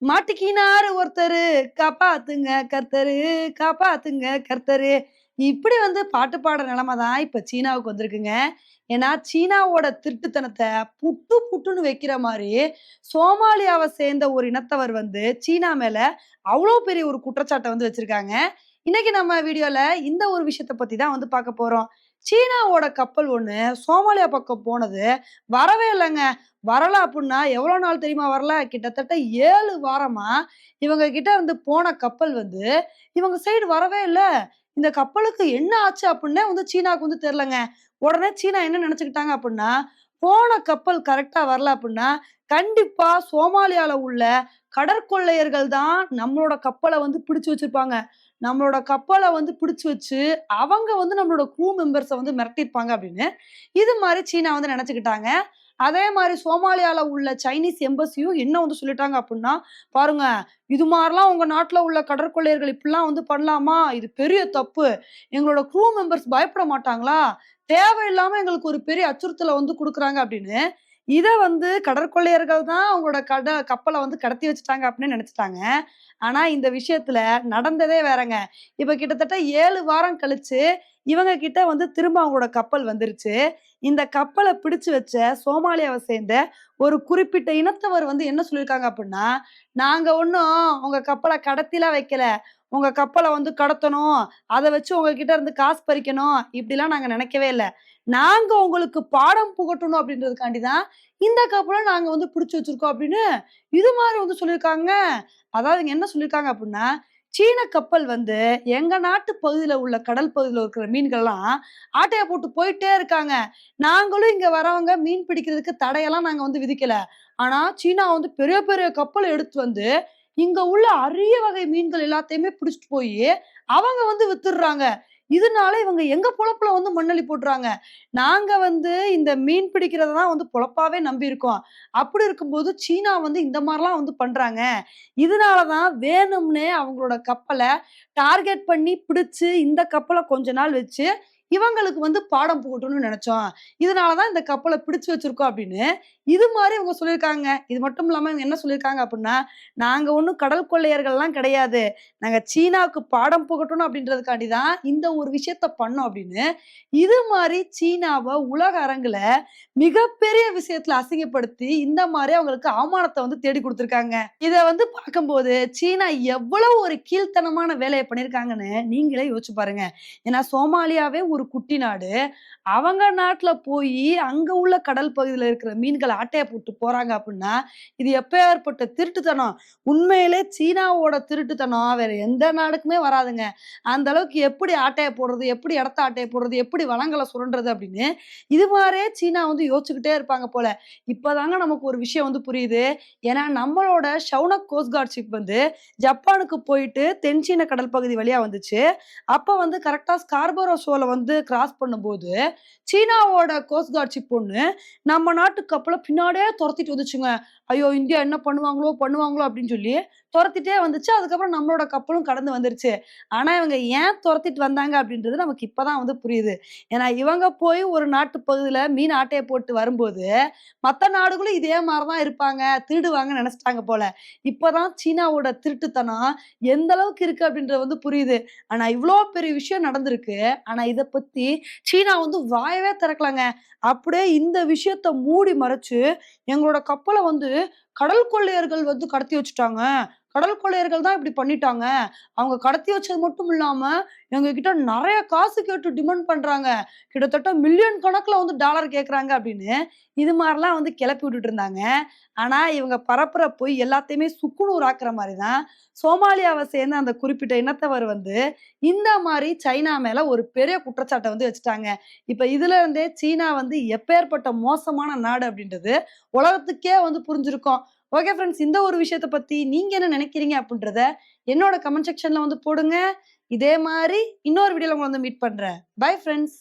மாட்டிக்கினாரு ஒருத்தரு, காப்பாத்துங்க கர்த்தரு, காப்பாத்துங்க கர்த்தரு. இப்படி பாட்டு பாடுற நிலைமை தான் இப்ப சீனாவுக்கு வந்திருக்குங்க. ஏன்னா, சீனாவோட திருட்டுத்தனத்த புட்டு புட்டுன்னு வைக்கிற மாரி, சோமாலியாவ சேர்ந்த ஒரு இனத்தவர் சீனா மேல அவ்ளோ பெரிய ஒரு குற்றச்சாட்ட வச்சிருக்காங்க. இன்னைக்கு நம்ம வீடியோல இந்த ஒரு விஷயத்த பத்தி தான் பார்க்க போறோம். சீனாவோட கப்பல் ஒண்ணு சோமாலியா பக்கம் போனது வரவே இல்லங்க. வரல அப்புட்ன்னா எவ்வளோ நாள் தெரியுமா வரல? கிட்டத்தட்ட 7 வாரமா இவங்க கிட்ட போன கப்பல் இவங்க சைடு வரவே இல்ல. இந்த கப்பலுக்கு என்ன ஆச்சு அப்புட்ன்னே சீனாவுக்கு தெரியலங்க. உடனே சீனா என்ன நெனச்சுக்கிட்டாங்க அப்புட்ன்னா, போன கப்பல் கரெக்ட்டா வரல அப்புட்ன்னா, கண்டிப்பா சோமாலியால உள்ள கடற்கொள்ளையர்கள் தான் நம்மளோட கப்பல பிடிச்சு வச்சிருப்பாங்க. நம்மளோட கப்பல பிடிச்சு வச்சு, அவங்க நம்மளோட க்ரூ மெம்பர்ஸ மிரட்டியிருப்பாங்க அப்படின்னு, இது மாரி சீனா நெனச்சுக்கிட்டாங்க. அதே மாரி சோமாலியால உள்ள சைனீஸ் எம்பசியும் என்ன சொல்லிட்டாங்க அப்புட்ன்னா, "பாருங்க, இது மாரிலாம் உங்க நாட்ல உள்ள கடற்கொள்ளையர்கள் இப்படிலாம் பண்ணலாமா? இது பெரிய தப்பு. எங்களோட க்ரூ மெம்பர்ஸ் பயப்பட மாட்டாங்களா? தேவையில்லாம எங்களுக்கு ஒரு பெரிய அச்சுறுத்தல குடுக்குறாங்க" அப்படின்னு, இத கடற்கொள்ளையர்கள் தான் அவங்களோட கப்பல கடத்தி வச்சுட்டாங்க அப்படின்னு நெனச்சுட்டாங்க. ஆனா இந்த விஷயத்துல நடந்ததே வேறங்க. இப்ப கிட்டத்தட்ட 7 வாரம் கழிச்சு, இவங்க கிட்ட திரும்ப அவங்களோட கப்பல் வந்துருச்சு. இந்த கப்பல பிடிச்சு வச்ச சோமாலியாவ சேர்ந்த ஒரு குறிப்பிட்ட இனத்தவர் என்ன சொல்லியிருக்காங்க அப்புட்ன்னா, "நாங்க ஒண்ணும் உங்க கப்பல கடத்திலாம் வைக்கல. உங்க கப்பல கடத்தணும். அத வச்சு உங்க கிட்ட இருந்து காசு பறிக்கணும். இப்படிலாம் நாங்க நெனைக்கவே இல்ல. நாங்க உங்களுக்கு பாடம் புகட்டணும் அப்படின்றதுக்காண்டி தான் இந்த கப்பல நாங்க பிடிச்சு வச்சிருக்கோம்" அப்படின்னு இது மாரி சொல்லியிருக்காங்க. அதாவது இங்க என்ன சொல்லியிருக்காங்க அப்புட்ன்னா, சீன கப்பல் எங்க நாட்டு பகுதியில உள்ள கடல் பகுதியில இருக்கிற மீன்கள்லாம் ஆட்டைய போட்டு போயிட்டே இருக்காங்க. நாங்களும் இங்க வரவங்க மீன் பிடிக்கிறதுக்கு தடையெல்லாம் நாங்க விதிக்கல. ஆனா, சீனா பெரிய பெரிய கப்பல எடுத்துட்டு இங்க உள்ள அரிய வகை மீன்கள் எல்லாத்தையுமே பிடிச்சுட்டு போயி, அவங்க வித்துடுறாங்க. இதனால இவங்க எங்க பொழப்புல மண்ணள்ளி போட்டுறாங்க. நாங்க இந்த மீன் பிடிக்கிறத தான் பொழப்பாவே நம்பியிருக்கோம். அப்படி இருக்கும்போது சீனா இந்த மாரிலாம் பண்றாங்க. இதனால தான் வேணும்னே அவங்களோட கப்பல டார்கெட் பண்ணி பிடிச்சு, இந்த கப்பல கொஞ்ச நாள் வச்சு, இவங்களுக்கு பாடம் புகட்டணும்னு நெனச்சோம். இதனால தான் இந்த கப்பல பிடிச்சு வச்சிருக்கோம் அப்படின்னு, இது மாரி இவங்க சொல்லியிருக்காங்க. இது மட்டும் இல்லாம இவங்க என்ன சொல்லியிருக்காங்க அப்புட்ன்னா, நாங்க ஒண்ணும் கடல் கொள்ளையர்கள்லாம் கிடையாது. நாங்க சீனாவுக்கு பாடம் புகட்டணும் அப்படின்றதுக்காண்டி தான் இந்த ஒரு விஷயத்த பண்ணோம் அப்படின்னு, இது மாரி சீனாவ உலக அரங்குல மிகப்பெரிய விஷயத்துல அசிங்கப்படுத்தி, இந்த மாரி அவங்களுக்கு அவமானத்த தேடி குடுத்துருக்காங்க. இத பார்க்கும்போது, சீனா எவ்வளவு ஒரு கீழ்த்தனமான வேலைய பண்ணியிருக்காங்கன்னு நீங்களே யோசிச்சு பாருங்க. ஏன்னா சோமாலியாவே ஒரு குட்டி நாடு. அவங்க நாட்ல போயி, அங்க உள்ள கடல் பகுதியில இருக்கிற மீன்கள ஆட்டைய போட்டு போறாங்க அப்புட்ன்னா, இது எப்பேர்ப்பட்ட திருட்டுத்தனம். உண்மையிலே சீனாவோட திருட்டுத்தனம் வேற எந்த நாடுக்குமே வராதுங்க. அந்த அளவுக்கு எப்படி ஆட்டைய போடுறது, எப்படி இடத்த ஆட்டைய போடுறது, எப்படி வளங்கள சுரண்டுறது அப்படின்னு, இது மாரியே சீனா யோசிச்சுக்கிட்டே இருப்பாங்க போல. இப்பதாங்க நமக்கு ஒரு விஷயம் புரியுது. ஏன்னா நம்மளோட ஷவுனக் கோஸ்ட் கார்ட் ஷிப் ஜப்பானுக்கு போயிட்டு தென்சீன கடல் பகுதி வழியா வந்துச்சு. அப்ப கரெக்ட்டா ஸ்கார்பரோ ஷோல கிராஸ் பண்ணும்போது, சீனாவோட கோஸ்ட் கார்ட் ஷிப் ஒண்ணு நம்ம நாட்டு கப்பல பின்னாடியே தொரத்திட்டு வந்துச்சுங்க. ஐயோ! இந்தியா என்ன பண்ணுவாங்களோ, பண்ணுவாங்களோ அப்படின்னு சொல்லி தொரத்திட்டே வந்துச்சு. அதுக்கப்புறம் நம்மளோட கப்பலும் கடந்து வந்துருச்சு. ஆனா இவங்க ஏன் தொரத்திட்டு வந்தாங்க அப்படின்றது நமக்கு இப்ப தான் புரியுது. ஏன்னா இவங்க போய் ஒரு நாட்டு பகுதியில மீன் ஆட்டைய போட்டு வரும்போது, மத்த நாடுகளும் இதே மாரி தான் இருப்பாங்க, திருடுவாங்கன்னு நெனச்சுட்டாங்க போல. இப்பதான் சீனாவோட திருட்டுத்தனம் எந்த அளவுக்கு இருக்கு அப்படின்றது புரியுது. ஆனா இவ்ளோ பெரிய விஷயம் நடந்திருக்கு. ஆனா இத பத்தி சீனா வாயவே திறக்கலங்க. அப்படியே இந்த விஷயத்த மூடி மறைச்சு, எங்களோட கப்பல கடல் கொள்ளையர்கள் கடத்தி வச்சுட்டாங்க. கடல் கொள்ளையர்கள் தான் இப்படி பண்ணிட்டாங்க. அவங்க கடத்தி வச்சது மட்டும் இல்லாம, எங்ககிட்ட நெறைய காசு கேட்டு டிமாண்ட் பண்றாங்க. கிட்டத்தட்ட மில்லியன் கணக்குல டாலர் கேட்கறாங்க அப்படின்னு, இது மாரிலாம் கிளப்பி விட்டுட்டு இருந்தாங்க. ஆனா, இவங்க பரப்புற பொய் எல்லாத்தையுமே சுக்குநூறு ஆக்குற மாரி தான், சோமாலியாவ சேர்ந்த அந்த குறிப்பிட்ட இனத்தவர் இந்த மாரி சைனா மேல ஒரு பெரிய குற்றச்சாட்ட வச்சுட்டாங்க. இப்ப இதுல இருந்தே சீனா எப்பேர்ப்பட்ட மோசமான நாடு அப்படின்றது உலகத்துக்கே புரிஞ்சிருக்கும். ஓகே ஃப்ரெண்ட்ஸ், இந்த ஒரு விஷயத்த பத்தி நீங்க என்ன நினைக்கிறீங்க அப்படின்றத என்னோட கமெண்ட் செக்ஷன்ல போடுங்க. இதே மாரி இன்னொரு வீடியோல உங்கள மீட் பண்றேன். Bye friends.